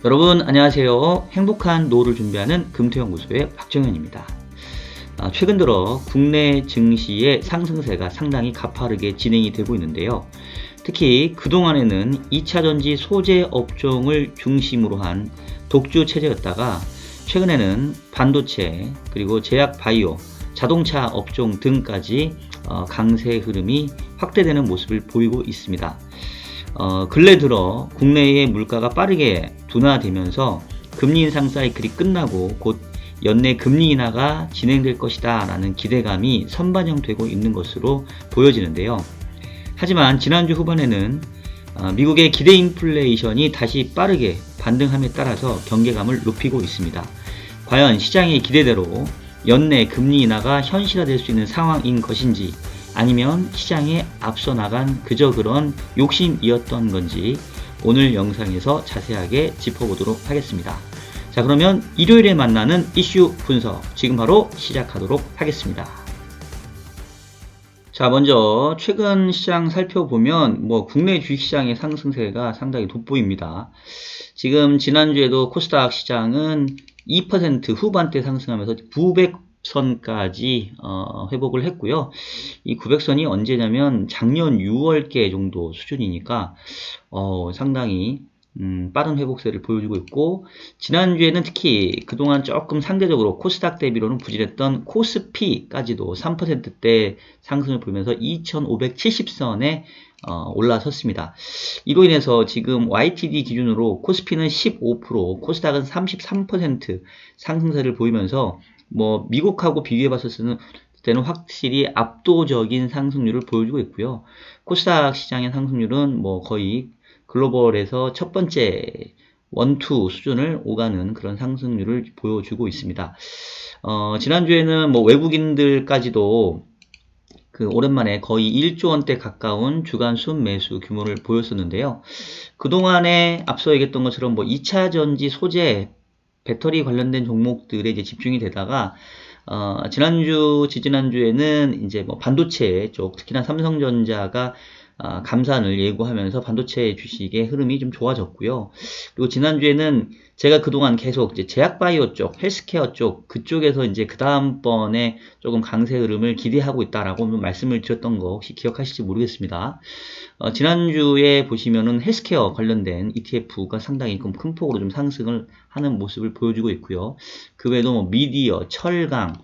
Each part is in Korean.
여러분 안녕하세요. 행복한 노후를 준비하는 금토연구소의 박정현입니다. 최근 들어 국내 증시의 상승세가 상당히 가파르게 진행이 되고 있는데요. 특히 그동안에는 2차전지 소재 업종을 중심으로 한 독주 체제였다가 최근에는 반도체 그리고 제약 바이오, 자동차 업종 등까지 강세 흐름이 확대되는 모습을 보이고 있습니다. 근래 들어 국내의 물가가 빠르게 둔화되면서 금리 인상 사이클이 끝나고 곧 연내 금리 인하가 진행될 것이다 라는 기대감이 선반영되고 있는 것으로 보여지는데요. 하지만 지난주 후반에는 미국의 기대 인플레이션이 다시 빠르게 반등함에 따라서 경계감을 높이고 있습니다. 과연 시장의 기대대로 연내 금리 인하가 현실화될 수 있는 상황인 것인지 아니면 시장에 앞서 나간 그저 그런 욕심이었던 건지 오늘 영상에서 자세하게 짚어보도록 하겠습니다. 자, 그러면 일요일에 만나는 이슈 분석 지금 바로 시작하도록 하겠습니다. 자, 먼저 최근 시장 살펴보면 국내 주식시장의 상승세가 상당히 돋보입니다. 지금 지난주에도 코스닥 시장은 2% 후반대 상승하면서 900선까지 회복을 했고요. 이 900선이 언제냐면 작년 6월께 정도 수준이니까 상당히 빠른 회복세를 보여주고 있고, 지난주에는 특히 그동안 조금 상대적으로 코스닥 대비로는 부진했던 코스피까지도 3%대 상승을 보이면서 2570선에 올라섰습니다. 이로 인해서 지금 YTD 기준으로 코스피는 15%, 코스닥은 33% 상승세를 보이면서 미국하고 비교해 봤을 때는 확실히 압도적인 상승률을 보여주고 있고요. 코스닥 시장의 상승률은 거의 글로벌에서 첫 번째 원투 수준을 오가는 그런 상승률을 보여주고 있습니다. 지난주에는 외국인들까지도 오랜만에 거의 1조 원대 가까운 주간 순매수 규모를 보였었는데요. 그동안에 앞서 얘기했던 것처럼 2차전지 소재 배터리 관련된 종목들에 이제 집중이 되다가 지지난주에는 이제 반도체 쪽, 특히나 삼성전자가 감산을 예고하면서 반도체 주식의 흐름이 좀 좋아졌고요. 그리고 지난주에는 제가 그동안 계속 이제 제약바이오 쪽, 헬스케어 쪽, 그쪽에서 이제 그 다음번에 조금 강세 흐름을 기대하고 있다라고 말씀을 드렸던 거 혹시 기억하실지 모르겠습니다. 지난주에 보시면은 헬스케어 관련된 ETF가 상당히 큰 폭으로 좀 상승을 하는 모습을 보여주고 있고요. 그 외에도 미디어, 철강,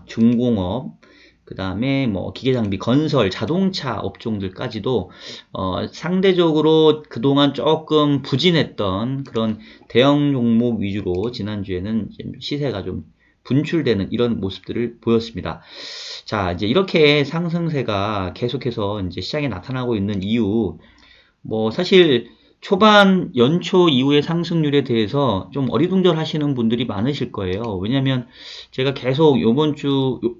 중공업, 그 다음에 기계장비, 건설, 자동차 업종들까지도 상대적으로 그동안 조금 부진했던 그런 대형 종목 위주로 지난주에는 시세가 좀 분출되는 이런 모습들을 보였습니다. 자, 이제 이렇게 상승세가 계속해서 이제 시장에 나타나고 있는 이유, 사실 초반 연초 이후의 상승률에 대해서 좀 어리둥절 하시는 분들이 많으실 거예요. 왜냐면 제가 계속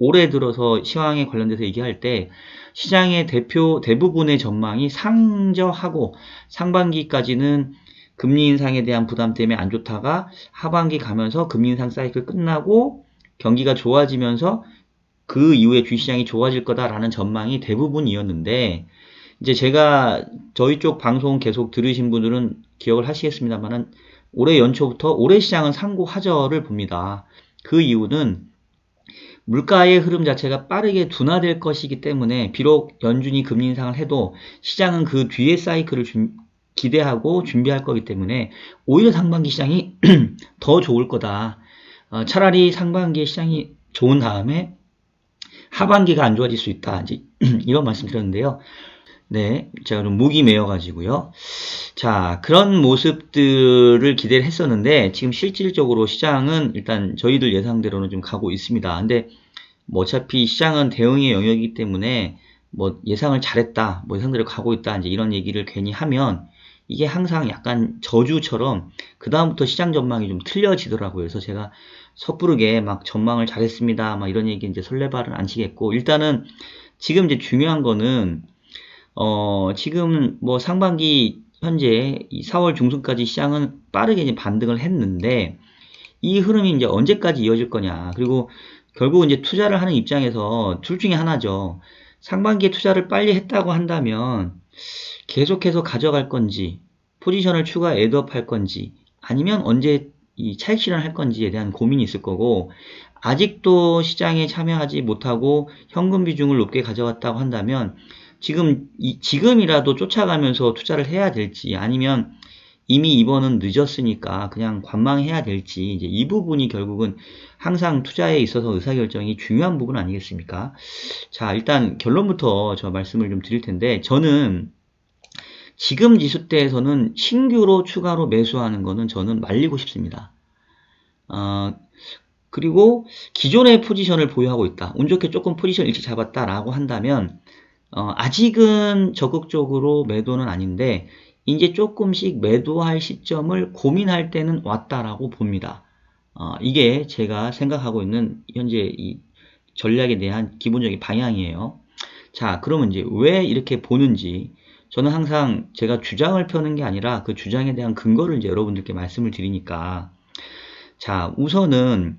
올해 들어서 시황에 관련돼서 얘기할 때 시장의 대부분의 전망이 상저하고 상반기까지는 금리 인상에 대한 부담 때문에 안 좋다가 하반기 가면서 금리 인상 사이클 끝나고 경기가 좋아지면서 그 이후에 주식시장이 좋아질 거다라는 전망이 대부분이었는데, 이제 제가 저희 쪽 방송 계속 들으신 분들은 기억을 하시겠습니다만은 올해 연초부터 올해 시장은 상고하저를 봅니다. 그 이유는 물가의 흐름 자체가 빠르게 둔화될 것이기 때문에 비록 연준이 금리 인상을 해도 시장은 그 뒤에 사이클을 기대하고 준비할 거기 때문에 오히려 상반기 시장이 더 좋을 거다. 차라리 상반기에 시장이 좋은 다음에 하반기가 안 좋아질 수 있다. 이제 이런 말씀 드렸는데요. 네, 제가 좀 목이 메어가지고요. 자, 그런 모습들을 기대를 했었는데 지금 실질적으로 시장은 일단 저희들 예상대로는 좀 가고 있습니다. 근데 어차피 시장은 대응의 영역이기 때문에 예상을 잘했다, 예상대로 가고 있다, 이제 이런 얘기를 괜히 하면 이게 항상 약간 저주처럼 그 다음부터 시장 전망이 좀 틀려지더라고요. 그래서 제가 섣부르게 전망을 잘했습니다, 이런 얘기 이제 설레발은 안 치겠고, 일단은 지금 이제 중요한 거는 지금 상반기 현재 4월 중순까지 시장은 빠르게 이제 반등을 했는데 이 흐름이 이제 언제까지 이어질 거냐. 그리고 결국 이제 투자를 하는 입장에서 둘 중에 하나죠. 상반기에 투자를 빨리 했다고 한다면 계속해서 가져갈 건지, 포지션을 추가 애드업 할 건지, 아니면 언제 이 차익 실현할 건지에 대한 고민이 있을 거고, 아직도 시장에 참여하지 못하고 현금 비중을 높게 가져왔다고 한다면 지금이라도 쫓아가면서 투자를 해야 될지, 아니면 이미 이번은 늦었으니까 그냥 관망해야 될지, 이제 이 부분이 결국은 항상 투자에 있어서 의사결정이 중요한 부분 아니겠습니까? 자, 일단 결론부터 저 말씀을 좀 드릴 텐데, 저는 지금 지수대에서는 신규로 추가로 매수하는 거는 저는 말리고 싶습니다. 그리고 기존의 포지션을 보유하고 있다. 운 좋게 조금 포지션 일찍 잡았다라고 한다면 아직은 적극적으로 매도는 아닌데 이제 조금씩 매도할 시점을 고민할 때는 왔다라고 봅니다. 이게 제가 생각하고 있는 현재 이 전략에 대한 기본적인 방향이에요. 자, 그러면 이제 왜 이렇게 보는지, 저는 항상 제가 주장을 펴는 게 아니라 그 주장에 대한 근거를 이제 여러분들께 말씀을 드리니까, 자, 우선은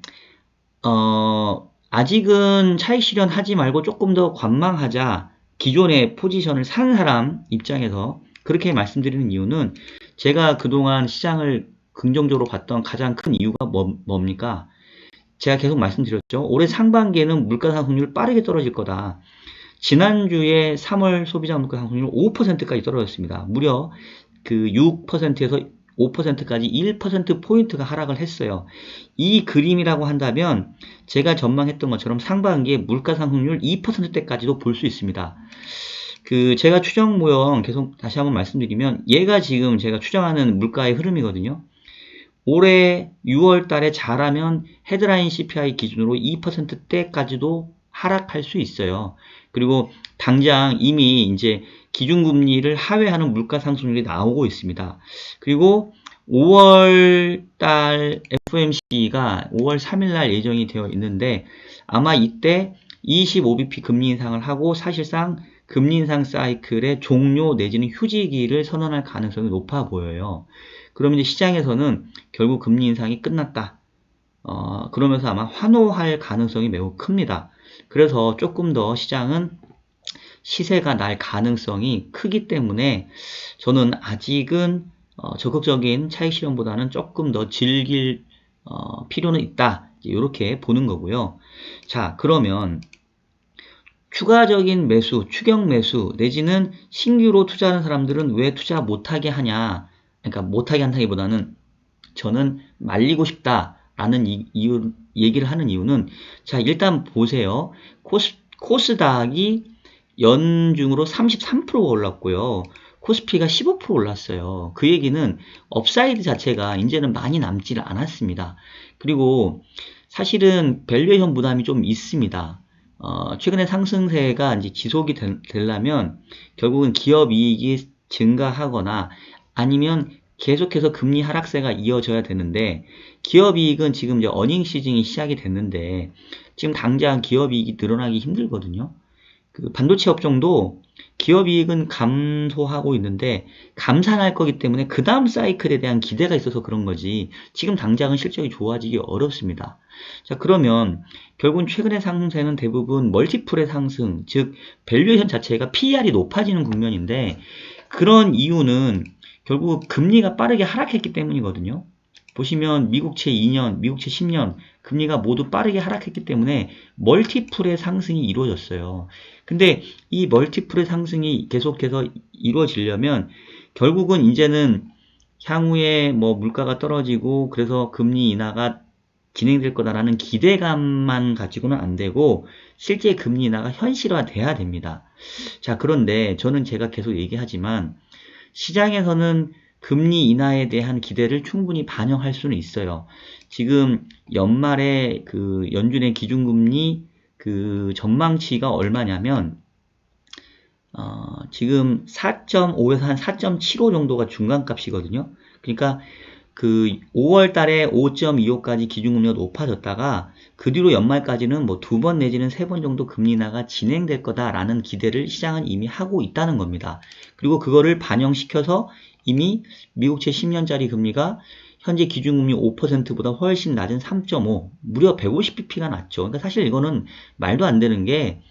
아직은 차익 실현하지 말고 조금 더 관망하자, 기존의 포지션을 산 사람 입장에서 그렇게 말씀드리는 이유는, 제가 그동안 시장을 긍정적으로 봤던 가장 큰 이유가 뭡니까? 제가 계속 말씀드렸죠. 올해 상반기에는 물가 상승률 빠르게 떨어질 거다. 지난주에 3월 소비자 물가 상승률 5%까지 떨어졌습니다. 무려 그 6%에서 5%까지 1%포인트가 하락을 했어요. 이 그림이라고 한다면 제가 전망했던 것처럼 상반기에 물가 상승률 2%대까지도 볼 수 있습니다. 제가 추정 모형 계속 다시 한번 말씀드리면, 얘가 지금 제가 추정하는 물가의 흐름이거든요. 올해 6월 달에 잘하면 헤드라인 CPI 기준으로 2%대까지도 하락할 수 있어요. 그리고 당장 이미 이제 기준금리를 하회하는 물가 상승률이 나오고 있습니다. 그리고 5월 달 FOMC가 5월 3일 날 예정이 되어 있는데, 아마 이때 25bp 금리 인상을 하고 사실상 금리 인상 사이클의 종료 내지는 휴지기를 선언할 가능성이 높아 보여요. 그러면 이제 시장에서는 결국 금리 인상이 끝났다. 그러면서 아마 환호할 가능성이 매우 큽니다. 그래서 조금 더 시장은 시세가 날 가능성이 크기 때문에 저는 아직은 적극적인 차익 실현보다는 조금 더 즐길 필요는 있다. 이렇게 보는 거고요. 자, 그러면 추가적인 매수, 추격 매수 내지는 신규로 투자하는 사람들은 왜 투자 못하게 하냐? 그러니까 못하게 한다기보다는 저는 말리고 싶다라는 이유, 얘기를 하는 이유는, 자, 일단 보세요. 코스닥이 연중으로 33%가 올랐고요. 코스피가 15% 올랐어요. 그 얘기는 업사이드 자체가 이제는 많이 남지를 않았습니다. 그리고 사실은 밸류에이션 부담이 좀 있습니다. 최근에 상승세가 이제 지속이 되려면 결국은 기업 이익이 증가하거나 아니면 계속해서 금리 하락세가 이어져야 되는데, 기업 이익은 지금 이제 어닝 시즌이 시작이 됐는데 지금 당장 기업 이익이 늘어나기 힘들거든요. 반도체 업종도 기업 이익은 감소하고 있는데 감산할 거기 때문에 그 다음 사이클에 대한 기대가 있어서 그런 거지, 지금 당장은 실적이 좋아지기 어렵습니다. 자, 그러면 결국은 최근의 상승세는 대부분 멀티플의 상승, 즉 밸류에이션 자체가 PER이 높아지는 국면인데, 그런 이유는 결국 금리가 빠르게 하락했기 때문이거든요. 보시면 미국채 2년, 미국채 10년 금리가 모두 빠르게 하락했기 때문에 멀티플의 상승이 이루어졌어요. 근데 이 멀티플의 상승이 계속해서 이루어지려면 결국은 이제는 향후에 뭐 물가가 떨어지고 그래서 금리 인하가 진행될 거다라는 기대감만 가지고는 안 되고 실제 금리 인하가 현실화돼야 됩니다. 자, 그런데 저는 제가 계속 얘기하지만 시장에서는 금리 인하에 대한 기대를 충분히 반영할 수는 있어요. 지금 연말에 연준의 기준금리 전망치가 얼마냐면 지금 4.5에서 한 4.75 정도가 중간값이거든요. 그러니까 5월 달에 5.25까지 기준금리가 높아졌다가 그 뒤로 연말까지는 뭐 2번 내지는 3번 정도 금리 인하가 진행될 거다라는 기대를 시장은 이미 하고 있다는 겁니다. 그리고 그거를 반영시켜서 이미 미국채 10년짜리 금리가 현재 기준금리 5%보다 훨씬 낮은 3.5, 무려 150bp가 낮죠. 그러니까 사실 이거는 말도 안 되는 게,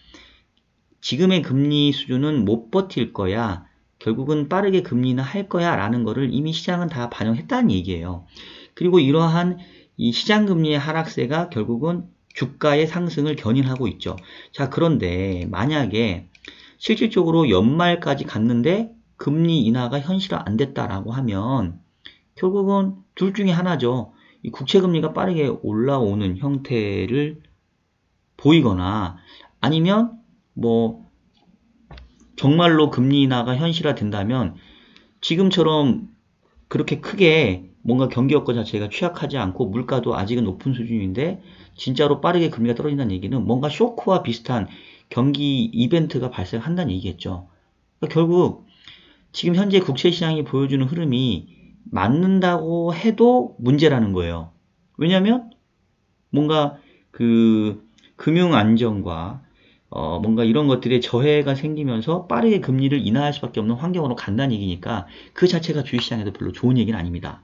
지금의 금리 수준은 못 버틸 거야. 결국은 빠르게 금리 인하할 거야 라는 거를 이미 시장은 다 반영했다는 얘기예요. 그리고 이러한 이 시장 금리의 하락세가 결국은 주가의 상승을 견인하고 있죠. 자, 그런데 만약에 실질적으로 연말까지 갔는데 금리 인하가 현실화 안 됐다라고 하면 결국은 둘 중에 하나죠. 이 국채 금리가 빠르게 올라오는 형태를 보이거나 아니면 뭐 정말로 금리 인하가 현실화 된다면 지금처럼 그렇게 크게 뭔가 경기 여건 자체가 취약하지 않고 물가도 아직은 높은 수준인데 진짜로 빠르게 금리가 떨어진다는 얘기는 뭔가 쇼크와 비슷한 경기 이벤트가 발생한다는 얘기겠죠. 그러니까 결국 지금 현재 국채 시장이 보여주는 흐름이 맞는다고 해도 문제라는 거예요. 왜냐하면 뭔가 그 금융 안정과 뭔가 이런 것들에 저해가 생기면서 빠르게 금리를 인하할 수밖에 없는 환경으로 간다는 얘기니까 그 자체가 주식시장에도 별로 좋은 얘기는 아닙니다.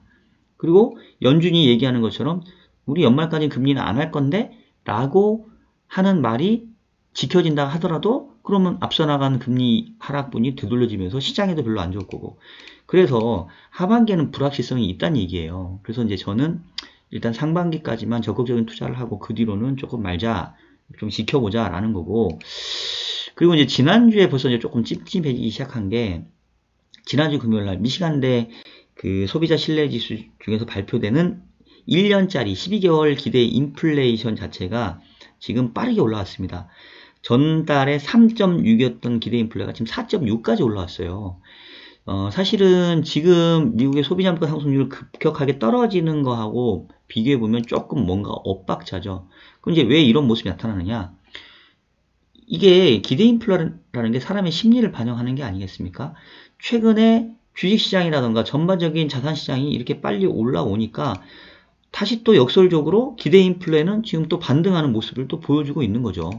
그리고 연준이 얘기하는 것처럼 우리 연말까지 금리는 안 할 건데 라고 하는 말이 지켜진다 하더라도 그러면 앞서 나간 금리 하락분이 되돌려지면서 시장에도 별로 안 좋을 거고 그래서 하반기에는 불확실성이 있다는 얘기예요. 그래서 이제 저는 일단 상반기까지만 적극적인 투자를 하고 그 뒤로는 조금 말자 좀 지켜보자 라는 거고 그리고 이제 지난주에 벌써 이제 조금 찝찝해지기 시작한 게 지난주 금요일날 미시간대 그 소비자 신뢰지수 중에서 발표되는 1년짜리 12개월 기대 인플레이션 자체가 지금 빠르게 올라왔습니다. 전달에 3.6이었던 기대 인플레가 지금 4.6까지 올라왔어요. 사실은 지금 미국의 소비자 물가 상승률 급격하게 떨어지는 거하고 비교해보면 조금 뭔가 엇박자죠. 그럼 이제 왜 이런 모습이 나타나느냐? 이게 기대 인플레라는 게 사람의 심리를 반영하는 게 아니겠습니까? 최근에 주식시장이라던가 전반적인 자산시장이 이렇게 빨리 올라오니까 다시 또 역설적으로 기대 인플레는 지금 또 반등하는 모습을 또 보여주고 있는 거죠.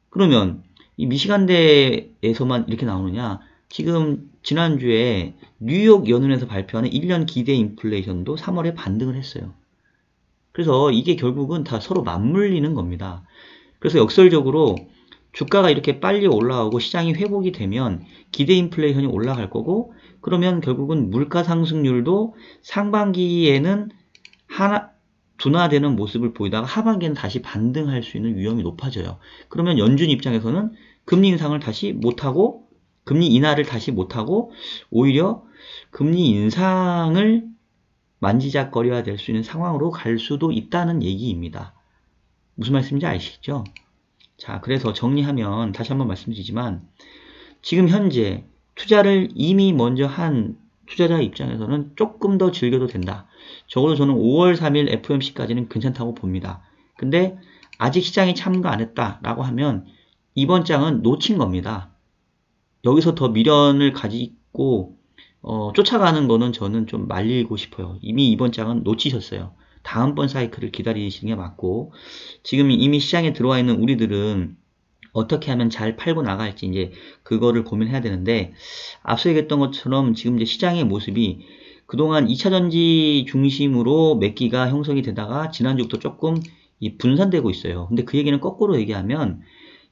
그러면 이 미시간대에서만 이렇게 나오느냐? 지금 지난주에 뉴욕 연은에서 발표하는 1년 기대 인플레이션도 3월에 반등을 했어요. 그래서 이게 결국은 다 서로 맞물리는 겁니다. 그래서 역설적으로 주가가 이렇게 빨리 올라오고 시장이 회복이 되면 기대 인플레이션이 올라갈 거고 그러면 결국은 물가 상승률도 상반기에는 둔화되는 모습을 보이다가 하반기에는 다시 반등할 수 있는 위험이 높아져요. 그러면 연준 입장에서는 금리 인상을 다시 못하고 금리 인하를 다시 못하고 오히려 금리 인상을 만지작거려야 될 수 있는 상황으로 갈 수도 있다는 얘기입니다. 무슨 말씀인지 아시죠? 자, 그래서 정리하면 다시 한번 말씀드리지만 지금 현재 투자를 이미 먼저 한 투자자 입장에서는 조금 더 즐겨도 된다. 적어도 저는 5월 3일 FOMC까지는 괜찮다고 봅니다. 근데 아직 시장에 참가 안 했다라고 하면 이번 장은 놓친 겁니다. 여기서 더 미련을 가지고 쫓아가는 거는 저는 좀 말리고 싶어요. 이미 이번 장은 놓치셨어요. 다음번 사이클을 기다리시는 게 맞고 지금 이미 시장에 들어와 있는 우리들은 어떻게 하면 잘 팔고 나갈지 이제 그거를 고민해야 되는데 앞서 얘기했던 것처럼 지금 이제 시장의 모습이 그동안 2차전지 중심으로 몇 기가 형성이 되다가 지난주부터 조금 분산되고 있어요. 근데 그 얘기는 거꾸로 얘기하면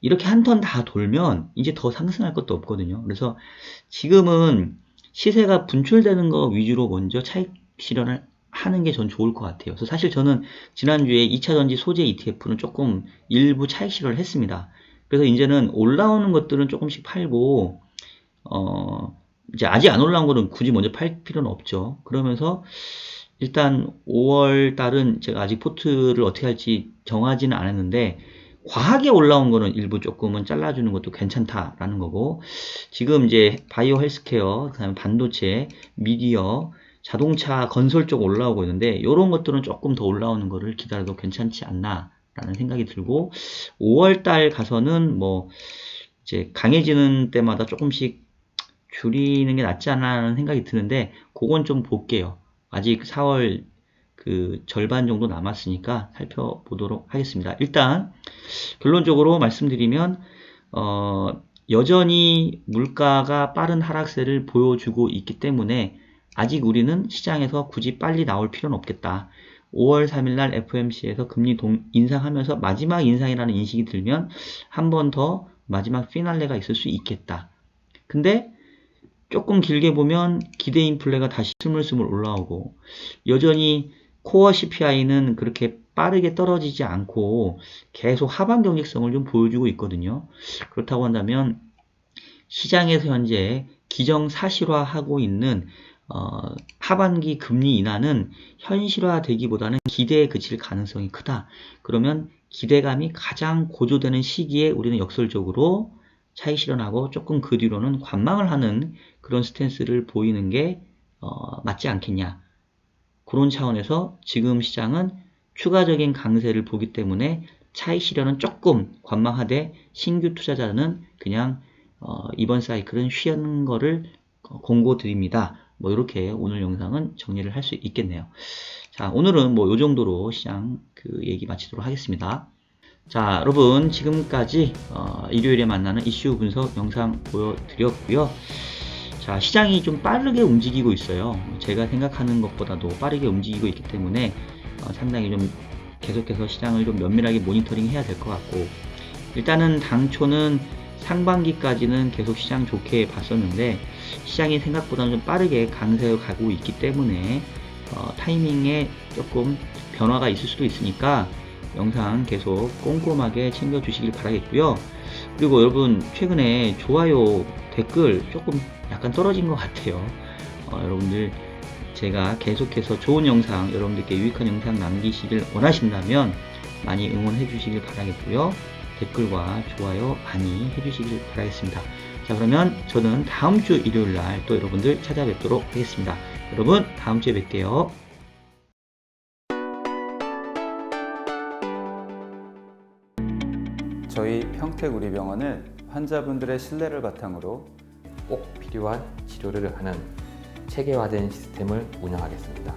이렇게 한 턴 다 돌면 이제 더 상승할 것도 없거든요. 그래서 지금은 시세가 분출되는 거 위주로 먼저 차익 실현을 하는 게 전 좋을 것 같아요. 그래서 사실 저는 지난주에 2차전지 소재 ETF는 조금 일부 차익 실현을 했습니다. 그래서 이제는 올라오는 것들은 조금씩 팔고 이제 아직 안 올라온 거는 굳이 먼저 팔 필요는 없죠. 그러면서 일단 5월 달은 제가 아직 포트를 어떻게 할지 정하지는 않았는데 과하게 올라온 거는 일부 조금은 잘라주는 것도 괜찮다라는 거고 지금 이제 바이오 헬스케어, 그다음에 반도체, 미디어, 자동차, 건설 쪽 올라오고 있는데 이런 것들은 조금 더 올라오는 거를 기다려도 괜찮지 않나 라는 생각이 들고 5월 달 가서는 뭐 이제 강해지는 때마다 조금씩 줄이는 게 낫지 않나 라는 생각이 드는데 그건 좀 볼게요. 아직 4월 그 절반 정도 남았으니까 살펴보도록 하겠습니다. 일단 결론적으로 말씀드리면 여전히 물가가 빠른 하락세를 보여주고 있기 때문에 아직 우리는 시장에서 굳이 빨리 나올 필요는 없겠다. 5월 3일날 FOMC에서 금리 인상하면서 마지막 인상이라는 인식이 들면 한 번 더 마지막 피날레가 있을 수 있겠다. 근데 조금 길게 보면 기대 인플레가 다시 스물스물 올라오고, 여전히 코어 CPI는 그렇게 빠르게 떨어지지 않고 계속 하방 경직성을 좀 보여주고 있거든요. 그렇다고 한다면 시장에서 현재 기정사실화하고 있는 하반기 금리 인하는 현실화되기보다는 기대에 그칠 가능성이 크다. 그러면 기대감이 가장 고조되는 시기에 우리는 역설적으로 차익 실현하고 조금 그 뒤로는 관망을 하는 그런 스탠스를 보이는 게 맞지 않겠냐. 그런 차원에서 지금 시장은 추가적인 강세를 보기 때문에 차익 실현은 조금 관망하되 신규 투자자는 그냥 이번 사이클은 쉬는 거를 공고드립니다. 뭐 이렇게 오늘 영상은 정리를 할 수 있겠네요. 자, 오늘은 뭐 요 정도로 시장 그 얘기 마치도록 하겠습니다. 자, 여러분 지금까지 일요일에 만나는 이슈 분석 영상 보여드렸고요. 자, 시장이 좀 빠르게 움직이고 있어요. 제가 생각하는 것보다도 빠르게 움직이고 있기 때문에 상당히 좀 계속해서 시장을 좀 면밀하게 모니터링 해야 될 것 같고, 일단은 당초는 상반기까지는 계속 시장 좋게 봤었는데 시장이 생각보다는 좀 빠르게 강세로 가고 있기 때문에 타이밍에 조금 변화가 있을 수도 있으니까 영상 계속 꼼꼼하게 챙겨주시길 바라겠고요. 그리고 여러분 최근에 좋아요, 댓글 조금 약간 떨어진 것 같아요. 여러분들 제가 계속해서 좋은 영상, 여러분들께 유익한 영상 남기시길 원하신다면 많이 응원해 주시길 바라겠고요. 댓글과 좋아요 많이 해주시길 바라겠습니다. 자, 그러면 저는 다음 주 일요일 날 또 여러분들 찾아뵙도록 하겠습니다. 여러분 다음 주에 뵐게요. 저희 평택우리병원은 환자분들의 신뢰를 바탕으로 꼭 필요한 치료를 하는 체계화된 시스템을 운영하겠습니다.